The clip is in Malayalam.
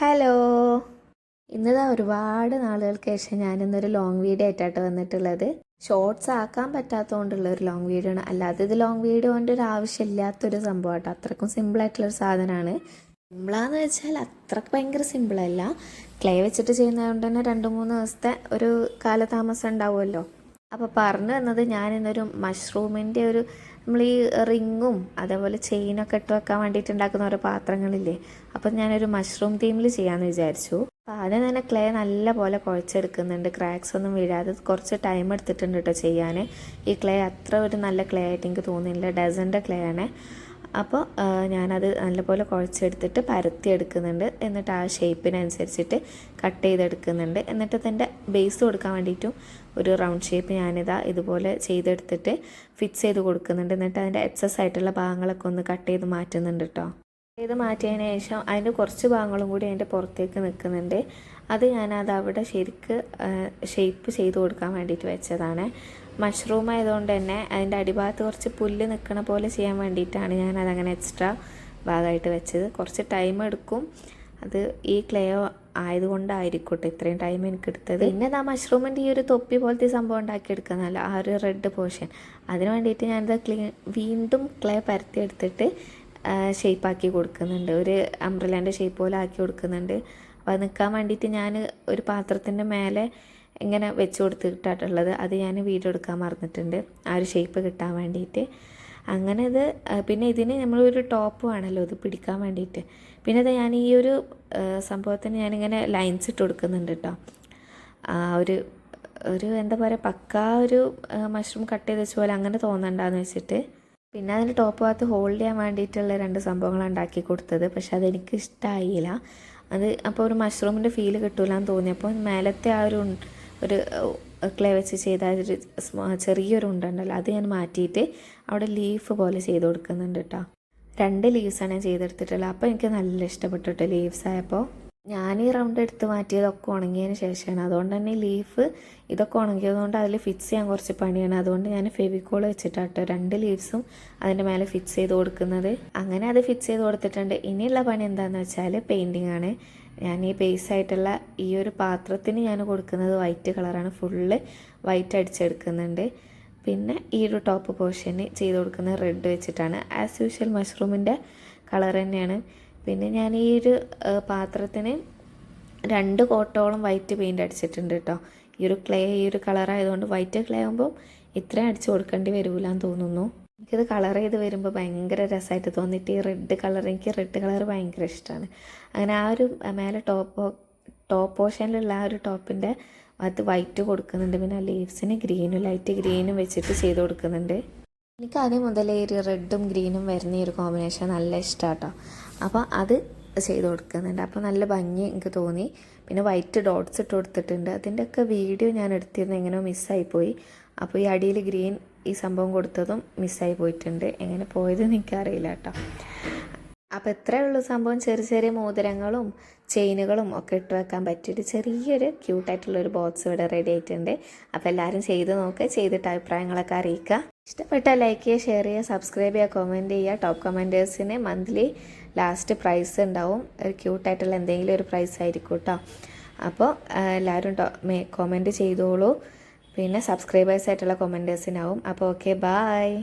ഹലോ, ഇന്നതാ ഒരുപാട് നാളുകൾക്ക് ശേഷം ഞാനിന്നൊരു ലോങ് വീഡിയോ ആയിട്ടാണ് വന്നിട്ടുള്ളത്. ഷോർട്സ് ആക്കാൻ പറ്റാത്തതുകൊണ്ടുള്ള ഒരു ലോങ് വീഡിയോ ആണ്. അല്ലാതെ ഇത് ലോങ് വീഡിയോൻ്റെ ഒരു ആവശ്യമില്ലാത്തൊരു സംഭവമാട്ടോ. അത്രക്കും സിമ്പിളായിട്ടുള്ളൊരു സാധനമാണ്. സിമ്പിളാന്ന് വെച്ചാൽ അത്രക്ക് ഭയങ്കര സിമ്പിളല്ല. ക്ലേ വെച്ചിട്ട് ചെയ്യുന്നതുകൊണ്ട് തന്നെ 2-3 ദിവസത്തെ ഒരു കാലതാമസം ഉണ്ടാവുമല്ലോ. അപ്പോൾ പറഞ്ഞു തന്നത് ഞാനിന്നൊരു മഷ്റൂമിൻ്റെ നമ്മൾ ഈ റിങ്ങും അതേപോലെ ചെയിനൊക്കെ ഇട്ട് വെക്കാൻ വേണ്ടിയിട്ട് ഉണ്ടാക്കുന്ന ഓരോ പാത്രങ്ങളില്ലേ, അപ്പം ഞാനൊരു മഷ്റൂം തീമിൽ ചെയ്യാമെന്ന് വിചാരിച്ചു. അപ്പോൾ ആദ്യം തന്നെ ക്ലേ നല്ല പോലെ കുഴച്ചെടുക്കുന്നുണ്ട്, ക്രാക്സ് ഒന്നും വീഴാതെ. കുറച്ച് ടൈം എടുത്തിട്ടുണ്ട് കേട്ടോ ചെയ്യാൻ. ഈ ക്ലേ അത്ര ഒരു നല്ല ക്ലേ ആയിട്ട് എനിക്ക് തോന്നുന്നില്ല, ഡസൻ്റെ ക്ലേ ആണ്. അപ്പോൾ ഞാനത് നല്ലപോലെ കുഴച്ചെടുത്തിട്ട് പരത്തി എടുക്കുന്നുണ്ട്. എന്നിട്ട് ആ ഷേപ്പിനനുസരിച്ചിട്ട് കട്ട് ചെയ്തെടുക്കുന്നുണ്ട്. എന്നിട്ട് അതിൻ്റെ ബേസ് കൊടുക്കാൻ വേണ്ടിയിട്ടും ഒരു റൗണ്ട് ഷേപ്പ് ഞാനിതാ ഇതുപോലെ ചെയ്തെടുത്തിട്ട് ഫിക്സ് ചെയ്ത് കൊടുക്കുന്നുണ്ട്. എന്നിട്ട് അതിൻ്റെ എക്സസ് ആയിട്ടുള്ള ഭാഗങ്ങളൊക്കെ ഒന്ന് കട്ട് ചെയ്ത് മാറ്റുന്നുണ്ട് കേട്ടോ. ചെയ്ത് മാറ്റിയതിന് ശേഷം അതിൻ്റെ കുറച്ച് ഭാഗങ്ങളും കൂടി അതിൻ്റെ പുറത്തേക്ക് നിൽക്കുന്നുണ്ട്. അത് ഞാനത് അവിടെ ശരിക്ക് ഷേപ്പ് ചെയ്ത് കൊടുക്കാൻ വേണ്ടിയിട്ട് വെച്ചതാണ്. മഷ്റൂം ആയതുകൊണ്ട് തന്നെ അതിൻ്റെ അടിഭാഗത്ത് കുറച്ച് പുല്ല് നിൽക്കണ പോലെ ചെയ്യാൻ വേണ്ടിയിട്ടാണ് ഞാനതങ്ങനെ എക്സ്ട്രാ ഭാഗമായിട്ട് വെച്ചത്. കുറച്ച് ടൈം എടുക്കും, അത് ഈ ക്ലേ ആയതുകൊണ്ടായിരിക്കട്ടെ ഇത്രയും ടൈം എനിക്ക് എടുത്തത്. പിന്നെ ആ മഷ്റൂമിൻ്റെ ഈ ഒരു തൊപ്പി പോലത്തെ സംഭവം ഉണ്ടാക്കിയെടുക്കുന്നതല്ല, ആ ഒരു റെഡ് പോർഷൻ, അതിന് വേണ്ടിയിട്ട് ഞാനിത് വീണ്ടും ക്ലേ പരത്തിയെടുത്തിട്ട് ഷേപ്പാക്കി കൊടുക്കുന്നുണ്ട്. ഒരു അംബ്രലാൻ്റെ ഷേപ്പ് പോലെ ആക്കി കൊടുക്കുന്നുണ്ട്. അപ്പോൾ അത് നിൽക്കാൻ വേണ്ടിയിട്ട് ഞാൻ ഒരു പാത്രത്തിൻ്റെ മേലെ ഇങ്ങനെ വെച്ച് കൊടുത്തിട്ടുള്ളത്, അത് ഞാൻ വീഡിയോ എടുക്കാൻ മറന്നിട്ടുണ്ട്, ആ ഒരു ഷേപ്പ് കിട്ടാൻ വേണ്ടിയിട്ട്. അങ്ങനെ ഇത് പിന്നെ ഇതിന് നമ്മളൊരു ടോപ്പ് വേണമല്ലോ ഇത് പിടിക്കാൻ വേണ്ടിയിട്ട്. പിന്നെ അത് ഞാൻ ഈ ഒരു സംഭവത്തിന് ഞാനിങ്ങനെ ലൈൻസ് ഇട്ട് കൊടുക്കുന്നുണ്ട് കേട്ടോ. ഒരു എന്താ പറയുക, പക്കാ ഒരു മഷ്റൂം കട്ട് ചെയ്ത് വെച്ച പോലെ അങ്ങനെ തോന്നണ്ടെന്ന് വെച്ചിട്ട്. പിന്നെ അതിന് ടോപ്പ് ഭാഗത്ത് ഹോൾഡ് ചെയ്യാൻ വേണ്ടിയിട്ടുള്ള 2 സംഭവങ്ങളാണ് ഉണ്ടാക്കി കൊടുത്തത്. പക്ഷെ അതെനിക്ക് ഇഷ്ടമായില്ല. അപ്പോൾ ഒരു മഷ്റൂമിൻ്റെ ഫീല് കിട്ടൂലെന്ന് തോന്നിയപ്പോൾ മേലത്തെ ആ ഒരു ക്ലേ വെച്ച് ചെയ്ത ഒരു ചെറിയൊരു ഉണ്ടല്ലോ, അത് ഞാൻ മാറ്റിയിട്ട് അവിടെ ലീഫ് പോലെ ചെയ്ത് കൊടുക്കുന്നുണ്ട് കേട്ടോ. 2 ലീവ്സാണ് ഞാൻ ചെയ്തെടുത്തിട്ടുള്ളത്. അപ്പോൾ എനിക്ക് നല്ല ഇഷ്ടപ്പെട്ടു കേട്ടോ ലീവ്സ് ആയപ്പോൾ. ഞാൻ ഈ റൗണ്ട് എടുത്ത് മാറ്റിയതൊക്കെ ഉണങ്ങിയതിന് ശേഷമാണ്. അതുകൊണ്ട് തന്നെ ലീഫ് ഇതൊക്കെ ഉണങ്ങിയതുകൊണ്ട് അതിൽ ഫിക്സ് ചെയ്യാൻ കുറച്ച് പണിയാണ്. അതുകൊണ്ട് ഞാൻ ഫെവിക്കോൾ വെച്ചിട്ടാട്ടോ 2 ലീവ്സും അതിൻ്റെ മേലെ ഫിക്സ് ചെയ്ത് കൊടുക്കുന്നത്. അങ്ങനെ അത് ഫിക്സ് ചെയ്ത് കൊടുത്തിട്ടുണ്ട്. ഇനിയുള്ള പണി എന്താണെന്ന് വെച്ചാൽ പെയിൻറ്റിങ് ആണ്. ഞാൻ ഈ ബേസായിട്ടുള്ള ഈ ഒരു പാത്രത്തിന് ഞാൻ കൊടുക്കുന്നത് വൈറ്റ് കളറാണ്, ഫുള്ള് വൈറ്റ് അടിച്ചെടുക്കുന്നുണ്ട്. പിന്നെ ഈ ഒരു ടോപ്പ് പോർഷന് ചെയ്ത് കൊടുക്കുന്നത് റെഡ് വെച്ചിട്ടാണ്. ആസ് യൂഷ്വൽ മഷ്റൂമിൻ്റെ കളർ തന്നെയാണ്. പിന്നെ ഞാൻ ഈ ഒരു പാത്രത്തിന് 2 കോട്ടോളം വൈറ്റ് പെയിൻറ്റ് അടിച്ചിട്ടുണ്ട് കേട്ടോ. ഈ ഒരു ക്ലേ ഈ ഒരു കളറായതുകൊണ്ട് വൈറ്റ് ക്ലേ ആകുമ്പോൾ ഇത്രയും അടിച്ച് കൊടുക്കേണ്ടി വരില്ലെന്ന് തോന്നുന്നു. എനിക്കത് കളർ ചെയ്ത് വരുമ്പോൾ ഭയങ്കര രസമായിട്ട് തോന്നിയിട്ട് ഈ റെഡ് കളർ, എനിക്ക് റെഡ് കളർ ഭയങ്കര ഇഷ്ടമാണ്. അങ്ങനെ ആ ഒരു മേലെ ടോപ്പ് പോർഷനിലുള്ള ആ ഒരു ടോപ്പിൻ്റെ അത് വൈറ്റ് കൊടുക്കുന്നുണ്ട്. പിന്നെ ലീവ്സിന് ഗ്രീനും ലൈറ്റ് ഗ്രീനും വെച്ചിട്ട് ചെയ്ത് കൊടുക്കുന്നുണ്ട്. എനിക്ക് ആദ്യം മുതലേ ഒരു റെഡും ഗ്രീനും വരുന്ന ഈ ഒരു കോമ്പിനേഷൻ നല്ല ഇഷ്ടമാണ് കേട്ടോ. അപ്പോൾ അത് ചെയ്ത് കൊടുക്കുന്നുണ്ട്. അപ്പോൾ നല്ല ഭംഗി എനിക്ക് തോന്നി. പിന്നെ വൈറ്റ് ഡോട്ട്സ് ഇട്ട് കൊടുത്തിട്ടുണ്ട്. അതിൻ്റെയൊക്കെ വീഡിയോ ഞാൻ എടുത്തിരുന്നു, എങ്ങനെയോ മിസ്സായിപ്പോയി. അപ്പോൾ ഈ അടിയിൽ ഗ്രീൻ ഈ സംഭവം കൊടുത്തതും മിസ്സായി പോയിട്ടുണ്ട്. എങ്ങനെ പോയതെന്ന് എനിക്കറിയില്ല കേട്ടോ. അപ്പോൾ ഇത്രയേ ഉള്ളൂ സംഭവം. ചെറിയ ചെറിയ മോതിരങ്ങളും ചെയിനുകളും ഒക്കെ ഇട്ട് വെക്കാൻ പറ്റിയിട്ട് ചെറിയൊരു ക്യൂട്ടായിട്ടുള്ളൊരു ബോക്സ് ഇവിടെ റെഡി ആയിട്ടുണ്ട്. അപ്പോൾ എല്ലാവരും ചെയ്ത് നോക്കുക, ചെയ്തിട്ട് അഭിപ്രായങ്ങളൊക്കെ അറിയിക്കുക. ഇഷ്ടപ്പെട്ടാൽ ലൈക്ക് ചെയ്യുക, ഷെയർ ചെയ്യുക, സബ്സ്ക്രൈബ് ചെയ്യുക, കമൻറ്റ് ചെയ്യുക. ടോപ്പ് കമൻറ്റേഴ്സിന് മന്ത്ലി ലാസ്റ്റ് പ്രൈസ് ഉണ്ടാവും. ഒരു ക്യൂട്ടായിട്ടുള്ള എന്തെങ്കിലും ഒരു പ്രൈസ് ആയിരിക്കും കേട്ടോ. അപ്പോൾ എല്ലാവരും കമൻറ്റ് ചെയ്തോളൂ. പിന്നെ സബ്സ്ക്രൈബേഴ്സായിട്ടുള്ള കമൻറ്റേഴ്സിനാവും. അപ്പോൾ ഓക്കെ, ബായ്.